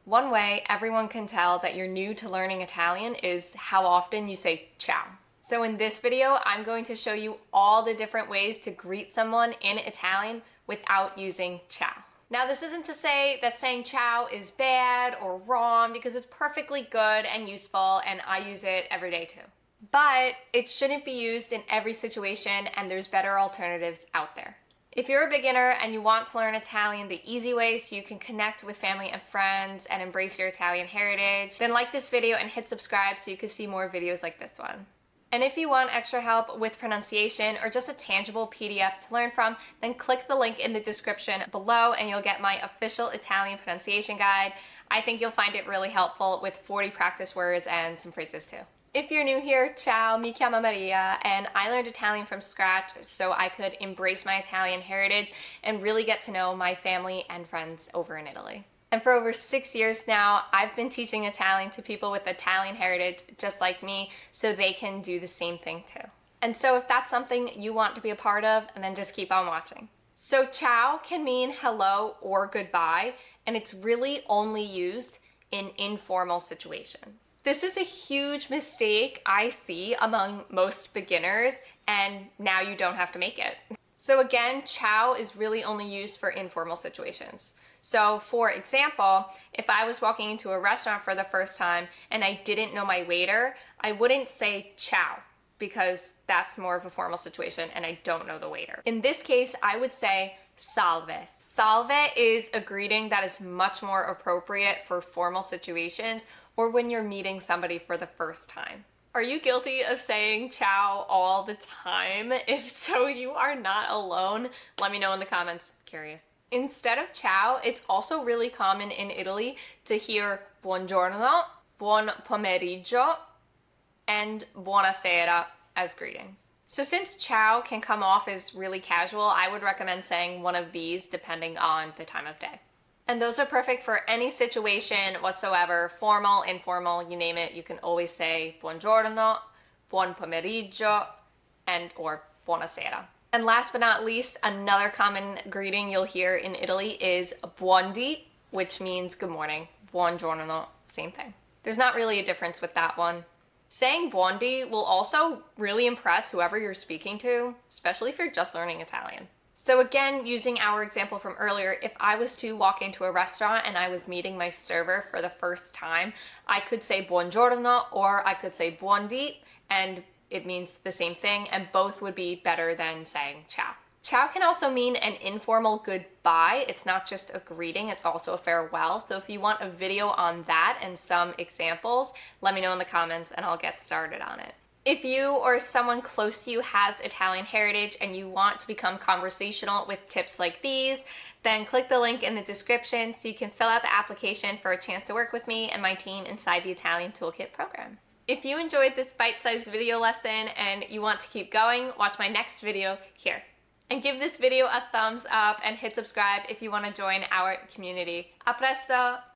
One way everyone can tell that you're new to learning Italian is how often you say ciao. So in this video, I'm going to show you all the different ways to greet someone in Italian without using ciao. Now, this isn't to say that saying ciao is bad or wrong, because it's perfectly good and useful, and I use it every day too. But it shouldn't be used in every situation, and there's better alternatives out there. If you're a beginner and you want to learn Italian the easy way so you can connect with family and friends and embrace your Italian heritage, then like this video and hit subscribe so you can see more videos like this one. And if you want extra help with pronunciation or just a tangible PDF to learn from, then click the link in the description below and you'll get my official Italian pronunciation guide. I think you'll find it really helpful with 40 practice words and some phrases too. If you're new here, ciao, mi chiamo Maria, and I learned Italian from scratch so I could embrace my Italian heritage and really get to know my family and friends over in Italy. And for over 6 years now, I've been teaching Italian to people with Italian heritage just like me so they can do the same thing too. And so if that's something you want to be a part of, then just keep on watching. So ciao can mean hello or goodbye, and it's really only used in informal situations. This is a huge mistake I see among most beginners, and now you don't have to make it. So again, ciao is really only used for informal situations. So for example, if I was walking into a restaurant for the first time and I didn't know my waiter, I wouldn't say ciao, because that's more of a formal situation and I don't know the waiter. In this case, I would say salve. Salve is a greeting that is much more appropriate for formal situations or when you're meeting somebody for the first time. Are you guilty of saying ciao all the time? If so, you are not alone. Let me know in the comments. I'm curious. Instead of ciao, it's also really common in Italy to hear buongiorno, buon pomeriggio, and buonasera as greetings. So since ciao can come off as really casual, I would recommend saying one of these depending on the time of day. And those are perfect for any situation whatsoever, formal, informal, you name it. You can always say buongiorno, buon pomeriggio, and or buonasera. And last but not least, another common greeting you'll hear in Italy is buondì, which means good morning. Buongiorno, same thing. There's not really a difference with that one. Saying buondì will also really impress whoever you're speaking to, especially if you're just learning Italian. So again, using our example from earlier, if I was to walk into a restaurant and I was meeting my server for the first time, I could say buongiorno or I could say buondì, and it means the same thing, and both would be better than saying ciao. Ciao can also mean an informal goodbye. It's not just a greeting, it's also a farewell. So if you want a video on that and some examples, let me know in the comments and I'll get started on it. If you or someone close to you has Italian heritage and you want to become conversational with tips like these, then click the link in the description so you can fill out the application for a chance to work with me and my team inside the Italian Toolkit program. If you enjoyed this bite-sized video lesson and you want to keep going, watch my next video here. And give this video a thumbs up and hit subscribe if you want to join our community. A presto!